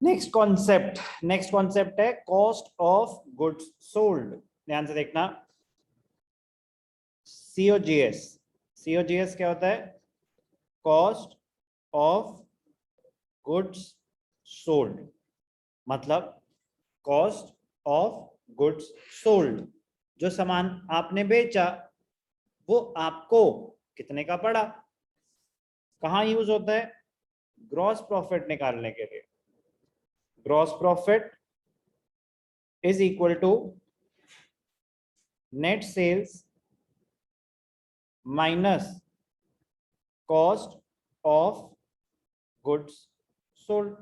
Next concept है cost of goods sold. ध्यान से देखना, COGS। COGS क्या होता है? कॉस्ट ऑफ गुड्स सोल्ड, मतलब कॉस्ट ऑफ गुड्स सोल्ड, जो सामान आपने बेचा वो आपको कितने का पड़ा। कहाँ यूज होता है? ग्रॉस प्रॉफिट निकालने के लिए। Gross profit is equal to net sales minus cost of goods sold.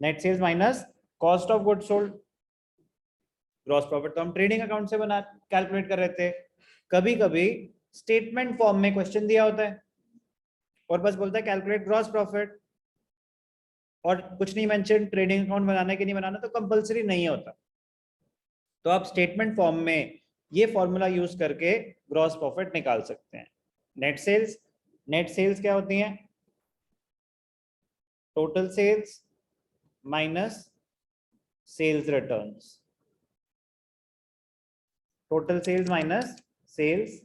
Net sales minus cost of goods sold. Gross profit तो हम ट्रेडिंग अकाउंट से बना कैलकुलेट कर रहे थे। कभी कभी स्टेटमेंट फॉर्म में क्वेश्चन दिया होता है और बस बोलता है कैलकुलेट ग्रॉस प्रॉफिट, और कुछ नहीं मेंशन ट्रेडिंग अकाउंट बनाना कि नहीं बनाना, तो कंपलसरी नहीं होता। तो आप स्टेटमेंट फॉर्म में ये फॉर्मूला यूज करके ग्रॉस प्रॉफिट निकाल सकते हैं। नेट सेल्स, नेट सेल्स क्या होती हैं? Total sales minus sales returns. Total sales minus sales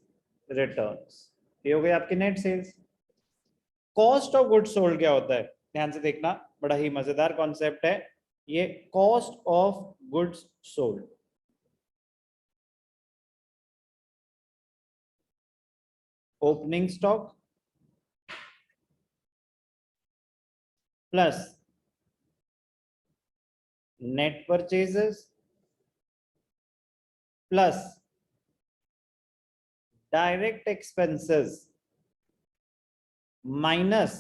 returns, ये हो गए आपके net sales. Cost of goods sold क्या होता है? ध्यान से देखना, बड़ा ही मजेदार कॉन्सेप्ट है ये, cost of goods sold. Opening stock plus net purchases plus direct expenses minus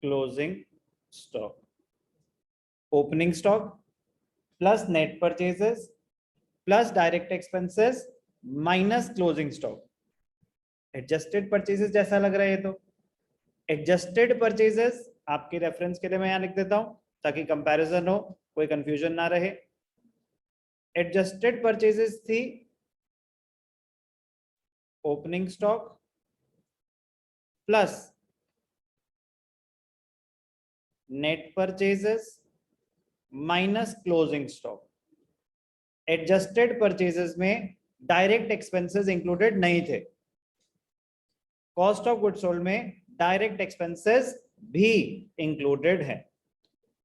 closing stock. Opening stock plus net purchases plus direct expenses minus closing stock. Adjusted purchases जैसा लग रहा है ये तो। एडजस्टेड परचेजेस आपके reference के लिए मैं यहां लिख देता हूं ताकि कंपैरिजन हो, कोई कंफ्यूजन ना रहे। एडजस्टेड परचेजेस थी opening stock plus net purchases minus closing stock. Adjusted purchases में डायरेक्ट एक्सपेंसेस इंक्लूडेड नहीं थे। कॉस्ट ऑफ गुड्स सोल्ड में डायरेक्ट एक्सपेंसेस भी इंक्लूडेड है।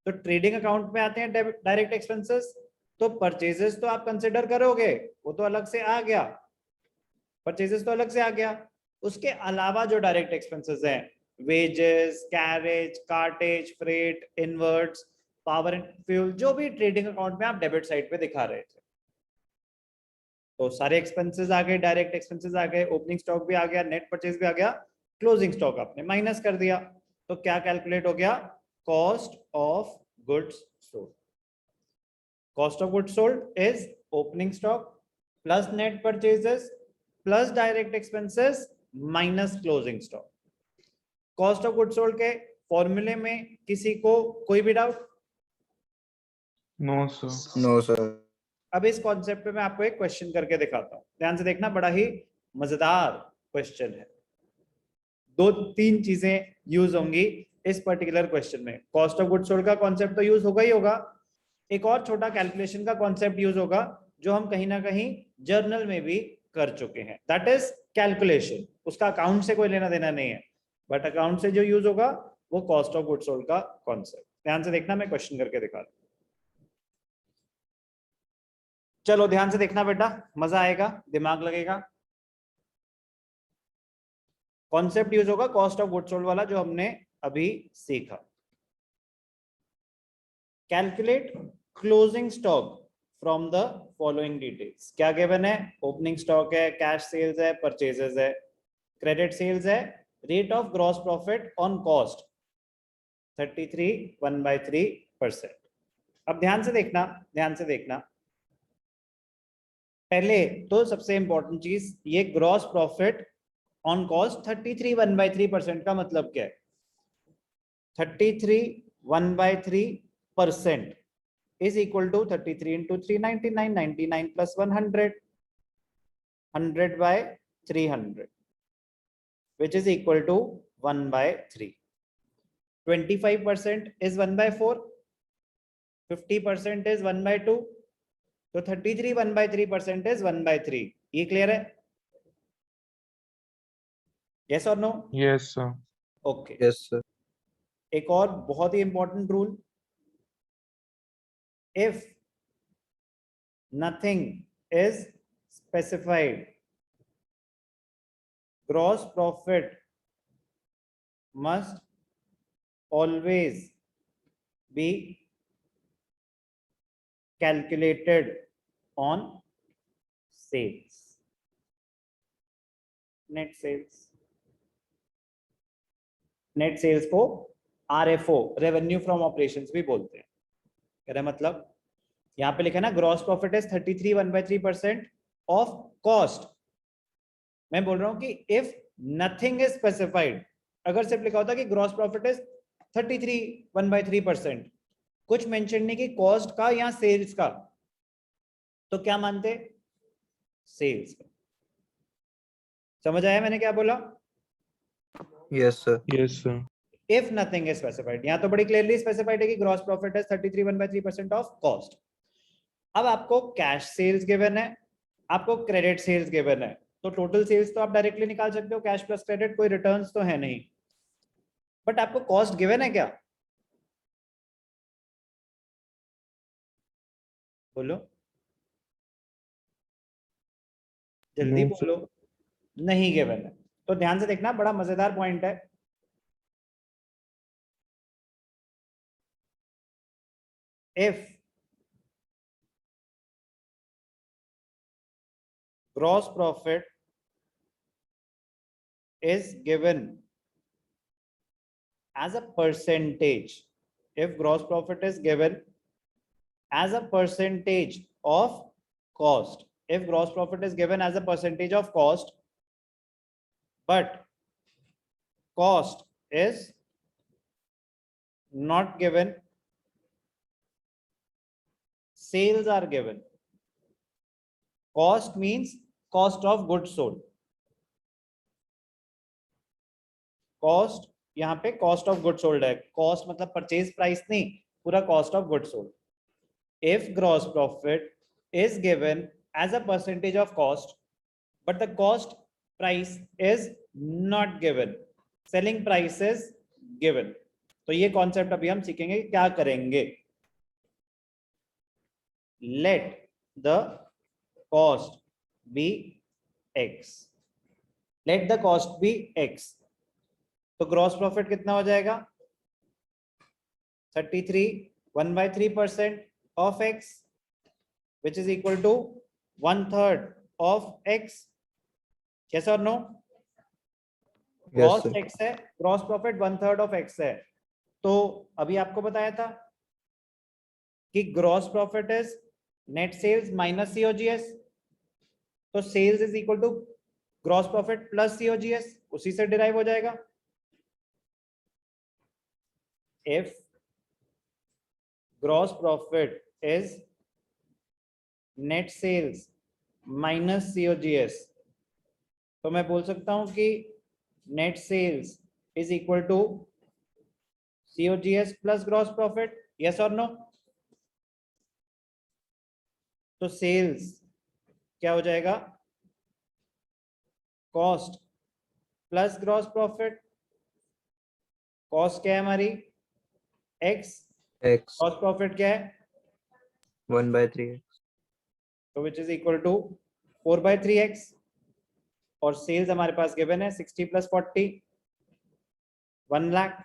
तो ट्रेडिंग अकाउंट में आते हैं डायरेक्ट एक्सपेंसेस, तो परचेजेस तो आप कंसिडर करोगे, वो तो अलग से आ गया, परचेजेस तो अलग से आ गया। उसके अलावा जो डायरेक्ट एक्सपेंसेस हैं, wages, carriage, cartage, freight, inwards, power and fuel, जो भी ट्रेडिंग अकाउंट में आप डेबिट साइड पे दिखा रहे थे, तो सारे एक्सपेंसेस आ गए, डायरेक्ट एक्सपेंसेस आ गए, ओपनिंग स्टॉक भी आ गया, नेट परचेज भी आ गया, क्लोजिंग स्टॉक आपने माइनस कर दिया, तो क्या कैलकुलेट हो गया? Cost of goods sold. Cost of goods sold is opening stock plus net purchases plus direct expenses minus closing stock. Cost of goods sold के फॉर्मूले में किसी को कोई भी doubt? No sir. No sir. अब इस कॉन्सेप्ट पे मैं आपको एक क्वेश्चन करके दिखाता हूं, ध्यान से देखना, बड़ा ही मजेदार क्वेश्चन है। दो तीन चीजें यूज होंगी इस पर्टिकुलर क्वेश्चन में। कॉस्ट ऑफ गुड्स सोल्ड का कॉन्सेप्ट तो यूज होगा ही होगा, एक और छोटा कैलकुलेशन का कॉन्सेप्ट यूज होगा जो हम कहीं ना कहीं जर्नल में भी कर चुके हैं, दैट इज कैलकुलेशन। उसका अकाउंट से कोई लेना देना नहीं है, बट अकाउंट से जो यूज होगा वो कॉस्ट ऑफ गुड्स सोल्ड का कॉन्सेप्ट। ध्यान से देखना, मैं क्वेश्चन करके दिखा रहा हूं। चलो ध्यान से देखना बेटा, मजा आएगा, दिमाग लगेगा। कॉन्सेप्ट यूज होगा कॉस्ट ऑफ गुड्स सोल्ड वाला जो हमने अभी सीखा। Calculate closing stock from the following details. क्या गिवन है? ओपनिंग स्टॉक है, कैश सेल्स है, परचेजेस है, क्रेडिट सेल्स है, rate of gross profit on cost 33 1/3%। अब ध्यान से देखना, ध्यान से देखना, पहले तो सबसे इंपॉर्टेंट चीज, ये ग्रॉस प्रॉफिट ऑन कॉस्ट 33 1/3% का मतलब क्या है? 33 1/3% is equal to 33 into 3 99, 99 plus 100, 100 by 300, which is equal to 1/3. 25% is 1/4, 50% is 1/2, तो 33 1/3% is 1/3. ये क्लियर है? यस और no? Yes, sir. Okay. Yes, sir. एक और बहुत ही important rule, if nothing is specified, gross profit must always be calculated on sales, net sales. Net sales को RFO, revenue from operations भी बोलते हैं. कह रहे मतलब यहां पे लिखा है ना, gross profit is 33 1/3% of cost. मैं बोल रहा हूं कि इफ नथिंग इज स्पेसिफाइड, अगर सिर्फ लिखा होता कि ग्रॉस प्रॉफिट इज 33 1/3%, कुछ मेंशन नहीं कि कॉस्ट का या सेल्स का, तो क्या मानते? सेल्स का. समझ आया मैंने क्या बोला? Yes, sir. Yes, sir. If nothing is specified. यहां तो बड़ी क्लियरली स्पेसिफाइड है कि gross profit is 33 1/3% of cost. अब आपको कैश सेल्स गिवन है, आपको क्रेडिट सेल्स गिवन है, तो टोटल सेल्स तो आप डायरेक्टली निकाल सकते हो, कैश प्लस क्रेडिट, कोई रिटर्न्स तो है नहीं. बट आपको कॉस्ट गिवन है क्या? बोलो जल्दी No, sir. बोलो. नहीं गिवन है. तो ध्यान से देखना, बड़ा मजेदार पॉइंट है. If gross profit is given as a percentage, if gross profit is given as a percentage of cost, if gross profit is given as a percentage of cost, but cost is not given, sales are given. Cost means cost of goods sold. Cost यहाँ पे cost of good sold है. Cost मतलब purchase price नहीं, पूरा cost of good sold. If gross profit is given as a percentage of cost, but the cost price is not given, selling price is given, तो ये concept अभी हम सीखेंगे क्या करेंगे. Let the cost be x, let the cost be x. तो gross profit कितना हो जाएगा? 33 1/3% of x, which is equal to 1/3 of x. yes और no? Yes, cost sir. x है, ग्रॉस प्रॉफिट 1/3 ऑफ x है. तो अभी आपको बताया था कि gross profit is net sales minus COGS, तो sales is equal to gross profit plus COGS, उसी से डिराइव हो जाएगा. If gross profit is net sales minus COGS, तो मैं बोल सकता हूं कि net sales is equal to COGS plus gross profit. yes or no? तो sales क्या हो जाएगा? cost plus gross profit. cost क्या है हमारी? x. X. gross profit क्या है? 1/3x. तो विच इज इक्वल टू 4/3x. और सेल्स हमारे पास गिवन है 60 + 40 1 लाख.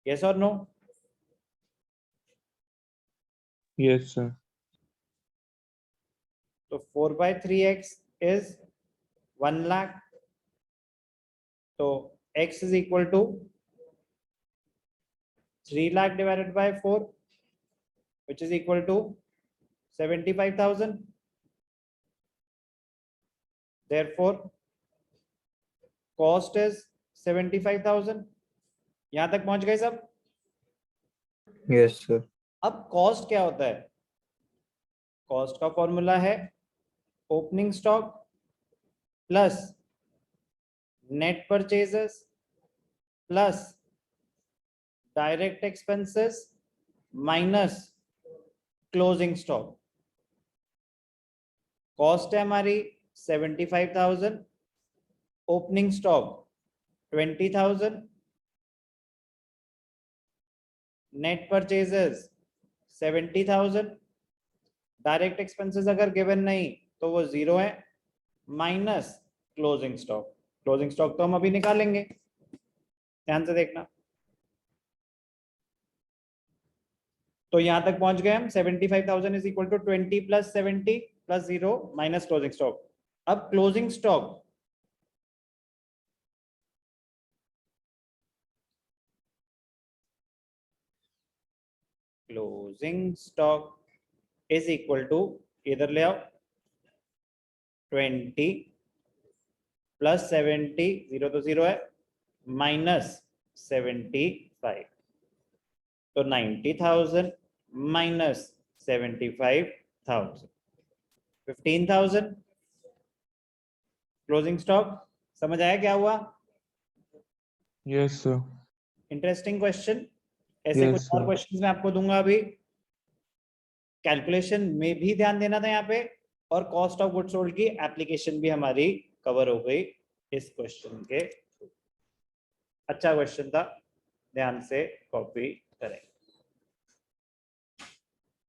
यस और नो? Yes, sir. तो 4/3x इज 1 लाख. तो x is equal to 3 lakh divided by 4, which is equal to 75,000. Therefore, cost is 75,000. यहां तक पहुंच गए सब? Yes, sir. अब कॉस्ट क्या होता है? कॉस्ट का फॉर्मूला है opening stock plus net purchases plus direct expenses minus closing stock. Cost है हमारी 75,000, opening stock 20,000, net purchases 70,000, direct expenses अगर गिवन नहीं तो वो 0 है, minus closing stock. Closing stock तो हम अभी निकालेंगे, ध्यान से देखना। तो यहां तक पहुंच गए हम। 75,000 is equal to 20 plus 70 plus 0 minus closing stock. अब closing stock is equal to, इधर ले आओ, 20 प्लस 70, 0 तो 0 है, माइनस 75, तो 90,000 माइनस 75,000, 15,000 क्लोजिंग स्टॉक। समझ आया क्या हुआ? Yes, sir. Interesting question. ऐसे Yes, कुछ और sir. क्वेश्चंस मैं आपको दूंगा अभी। कैलकुलेशन में भी ध्यान देना था यहाँ पे, और कॉस्ट ऑफ गुड्स सोल्ड की एप्लीकेशन भी हमारी कवर हो गई इस क्वेश्चन के। अच्छा क्वेश्चन था, ध्यान से कॉपी करें।